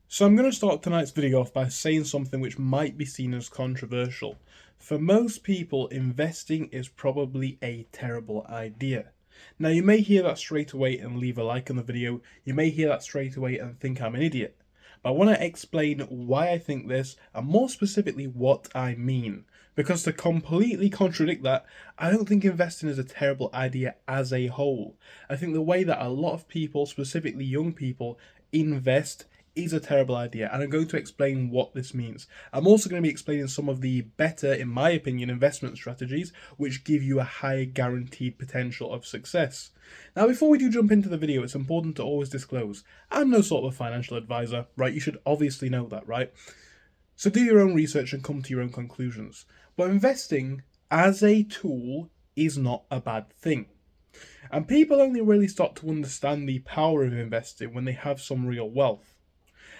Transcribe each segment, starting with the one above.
So I'm going to start tonight's video off by saying something which might be seen as controversial. For most people, investing is probably a terrible idea. Now you may hear that straight away and leave a like on the video, you may hear that straight away and think I'm an idiot. But I want to explain why I think this, and more specifically what I mean. Because to completely contradict that, I don't think investing is a terrible idea as a whole. I think the way that a lot of people, specifically young people, invest is a terrible idea, and I'm going to explain what this means. I'm also going to be explaining some of the better, in my opinion, investment strategies which give you a higher guaranteed potential of success. Now, before we do jump into the video, it's important to always disclose I'm no sort of a financial advisor, right? You should obviously know that, right? So do your own research and come to your own conclusions. But investing as a tool is not a bad thing. And people only really start to understand the power of investing when they have some real wealth.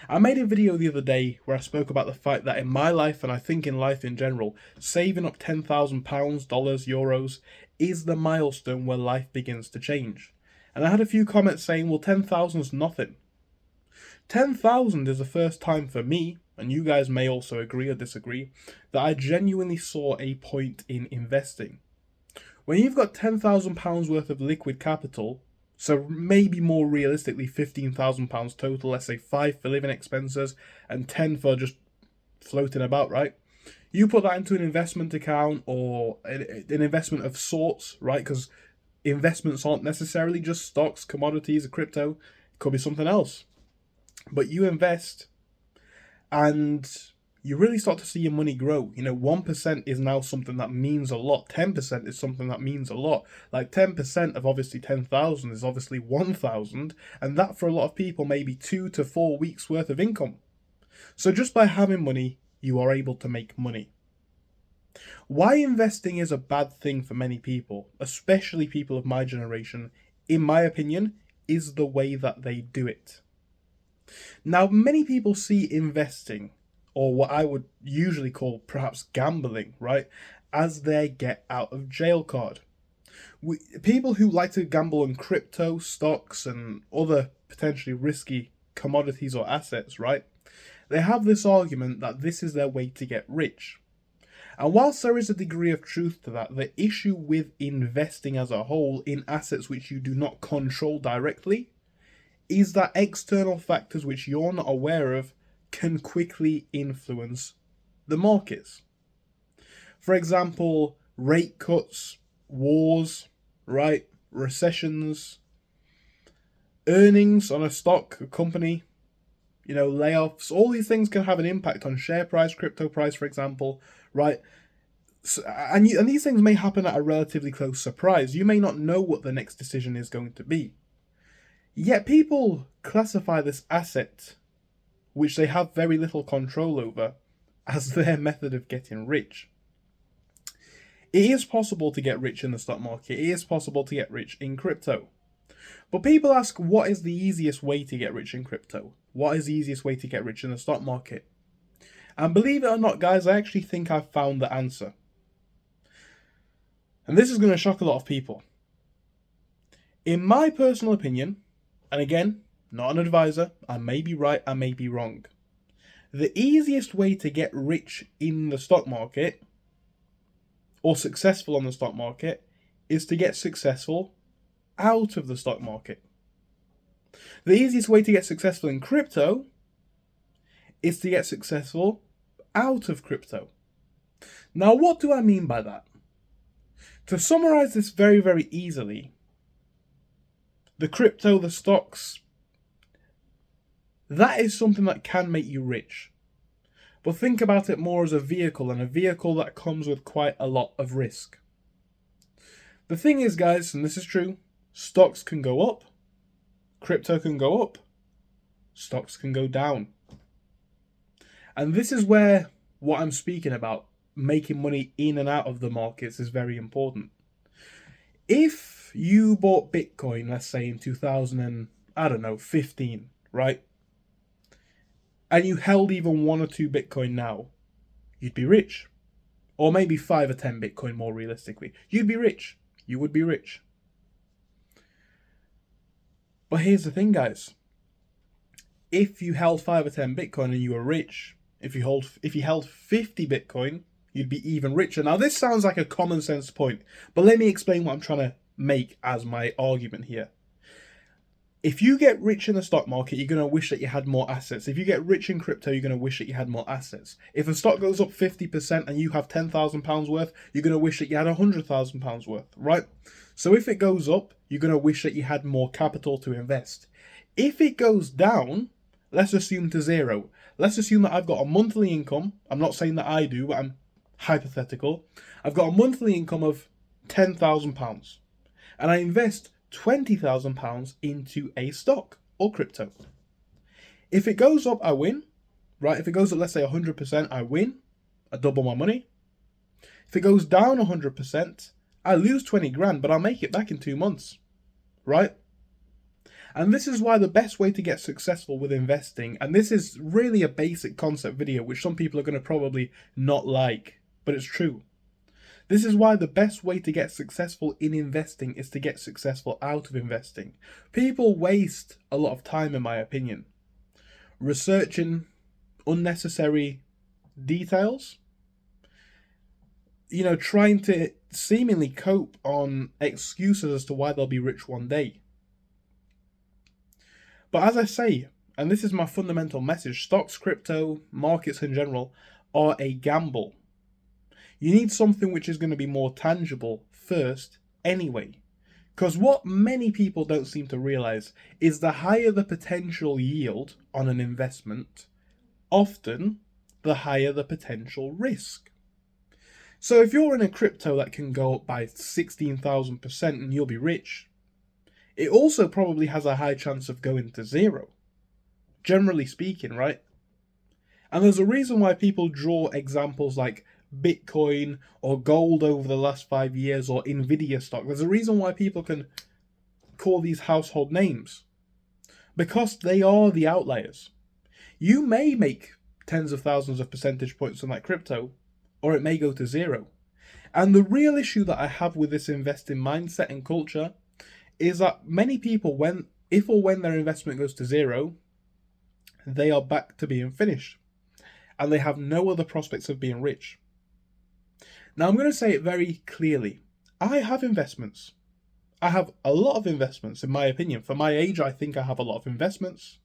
I made a video the other day where I spoke about the fact that in my life, and I think in life in general, saving up £10,000, dollars, euros, is the milestone where life begins to change. And I had a few comments saying, well, 10,000 is nothing. 10,000 is the first time for me, and you guys may also agree or disagree, that I genuinely saw a point in investing. When you've got £10,000 worth of liquid capital, so maybe more realistically £15,000 total, let's say 5 for living expenses and 10 for just floating about, right? You put that into an investment account or an investment of sorts, right? Because investments aren't necessarily just stocks, commodities, or crypto. It could be something else. But you invest and you really start to see your money grow. 1% is now something that means a lot. 10% is something that means a lot. Like 10% of obviously 10,000 is obviously 1,000, and that for a lot of people may be 2 to 4 weeks worth of income. So just by having money, you are able to make money. Why investing is a bad thing for many people, especially people of my generation, in my opinion, is the way that they do it. Now, many people see investing, or what I would usually call perhaps gambling, right, as their get out of jail card. People who like to gamble on crypto, stocks, and other potentially risky commodities or assets, right, they have this argument that this is their way to get rich. And whilst there is a degree of truth to that, the issue with investing as a whole in assets which you do not control directly is that external factors which you're not aware of can quickly influence the markets. For example, rate cuts, wars, right? Recessions, earnings on a stock, a company, layoffs. All these things can have an impact on share price, crypto price, for example, right? So, and these things may happen at a relatively close surprise. You may not know what the next decision is going to be. Yet people classify this asset, which they have very little control over, as their method of getting rich. It is possible to get rich in the stock market. It is possible to get rich in crypto. But people ask, what is the easiest way to get rich in crypto? What is the easiest way to get rich in the stock market? And believe it or not, guys, I actually think I've found the answer. And this is going to shock a lot of people. In my personal opinion, and again, not an advisor, I may be right, I may be wrong. The easiest way to get rich in the stock market, or successful on the stock market, is to get successful out of the stock market. The easiest way to get successful in crypto is to get successful out of crypto. Now, what do I mean by that? To summarize this very, very easily, the crypto, the stocks, that is something that can make you rich. But think about it more as a vehicle, and a vehicle that comes with quite a lot of risk. The thing is, guys, and this is true, stocks can go up, crypto can go up, stocks can go down. And this is where what I'm speaking about, making money in and out of the markets, is very important. If you bought Bitcoin, let's say in 2015, right? And you held even 1 or 2 Bitcoin now, you'd be rich. Or maybe 5 or 10 Bitcoin more realistically. You'd be rich. You would be rich. But here's the thing, guys. if you held 5 or 10 Bitcoin and you were rich, if you held 50 Bitcoin, you'd be even richer. Now, this sounds like a common sense point, but let me explain what I'm trying to make as my argument here. If you get rich in the stock market, you're going to wish that you had more assets. If you get rich in crypto, you're going to wish that you had more assets. If a stock goes up 50% and you have £10,000 worth, you're going to wish that you had £100,000 worth, right? So if it goes up, you're going to wish that you had more capital to invest. If it goes down, let's assume to zero. Let's assume that I've got a monthly income. I'm not saying that I do, but I'm hypothetical. I've got a monthly income of £10,000 and I invest £20,000 into a stock or crypto. If it goes up, I win, right? If it goes up, let's say 100%, I win. I double my money. If it goes down 100%, I lose 20 grand, but I'll make it back in 2 months, right? And this is why the best way to get successful with investing, and this is really a basic concept video, which some people are going to probably not like, but it's true. This is why the best way to get successful in investing is to get successful out of investing. People waste a lot of time, in my opinion, researching unnecessary details, trying to seemingly cope on excuses as to why they'll be rich one day. But as I say, and this is my fundamental message, stocks, crypto, markets in general are a gamble. You need something which is going to be more tangible first anyway. Because what many people don't seem to realize is the higher the potential yield on an investment, often the higher the potential risk. So if you're in a crypto that can go up by 16,000% and you'll be rich, it also probably has a high chance of going to zero. Generally speaking, right? And there's a reason why people draw examples like Bitcoin or gold over the last 5 years or Nvidia stock. There's a reason why people can call these household names. Because they are the outliers. You may make tens of thousands of percentage points on that crypto, or it may go to zero. And the real issue that I have with this investing mindset and culture is that many people, if or when their investment goes to zero, they are back to being finished. And they have no other prospects of being rich. Now, I'm going to say it very clearly. I have investments. I have a lot of investments, in my opinion. For my age, I think I have a lot of investments.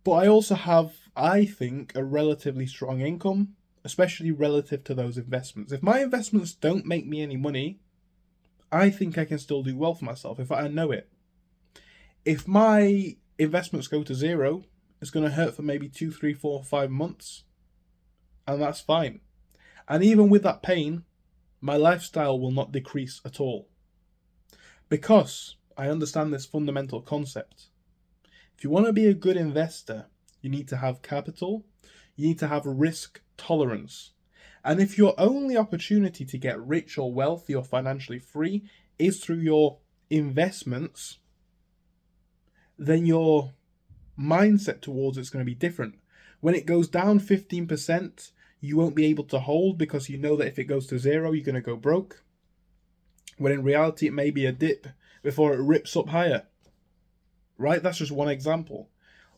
But I also have, I think, a relatively strong income, especially relative to those investments. If my investments don't make me any money, I think I can still do well for myself, if I know it. If my investments go to zero, it's going to hurt for maybe 2, 3, 4, 5 months. And that's fine. And even with that pain, my lifestyle will not decrease at all. Because I understand this fundamental concept. If you want to be a good investor, you need to have capital, you need to have risk tolerance. And if your only opportunity to get rich or wealthy or financially free is through your investments, then your mindset towards it's going to be different. When it goes down 15%, you won't be able to hold because you know that if it goes to zero, you're going to go broke. When in reality, it may be a dip before it rips up higher. Right? That's just one example.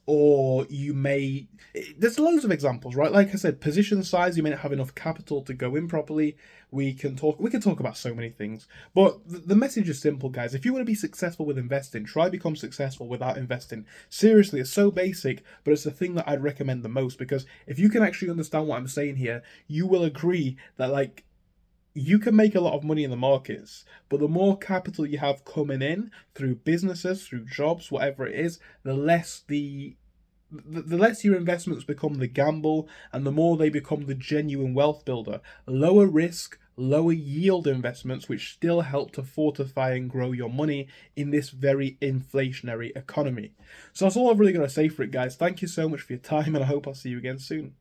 Or there's loads of examples, right? Like I said, position size, you may not have enough capital to go in properly. We can talk about so many things. But the message is simple, guys. If you want to be successful with investing, try become successful without investing. Seriously, it's so basic, but it's the thing that I'd recommend the most, because if you can actually understand what I'm saying here, you will agree that you can make a lot of money in the markets, but the more capital you have coming in through businesses, through jobs, whatever it is, the less your investments become the gamble, and the more they become the genuine wealth builder. Lower risk, lower yield investments, which still help to fortify and grow your money in this very inflationary economy. So that's all I'm really going to say for it, guys. Thank you so much for your time, and I hope I'll see you again soon.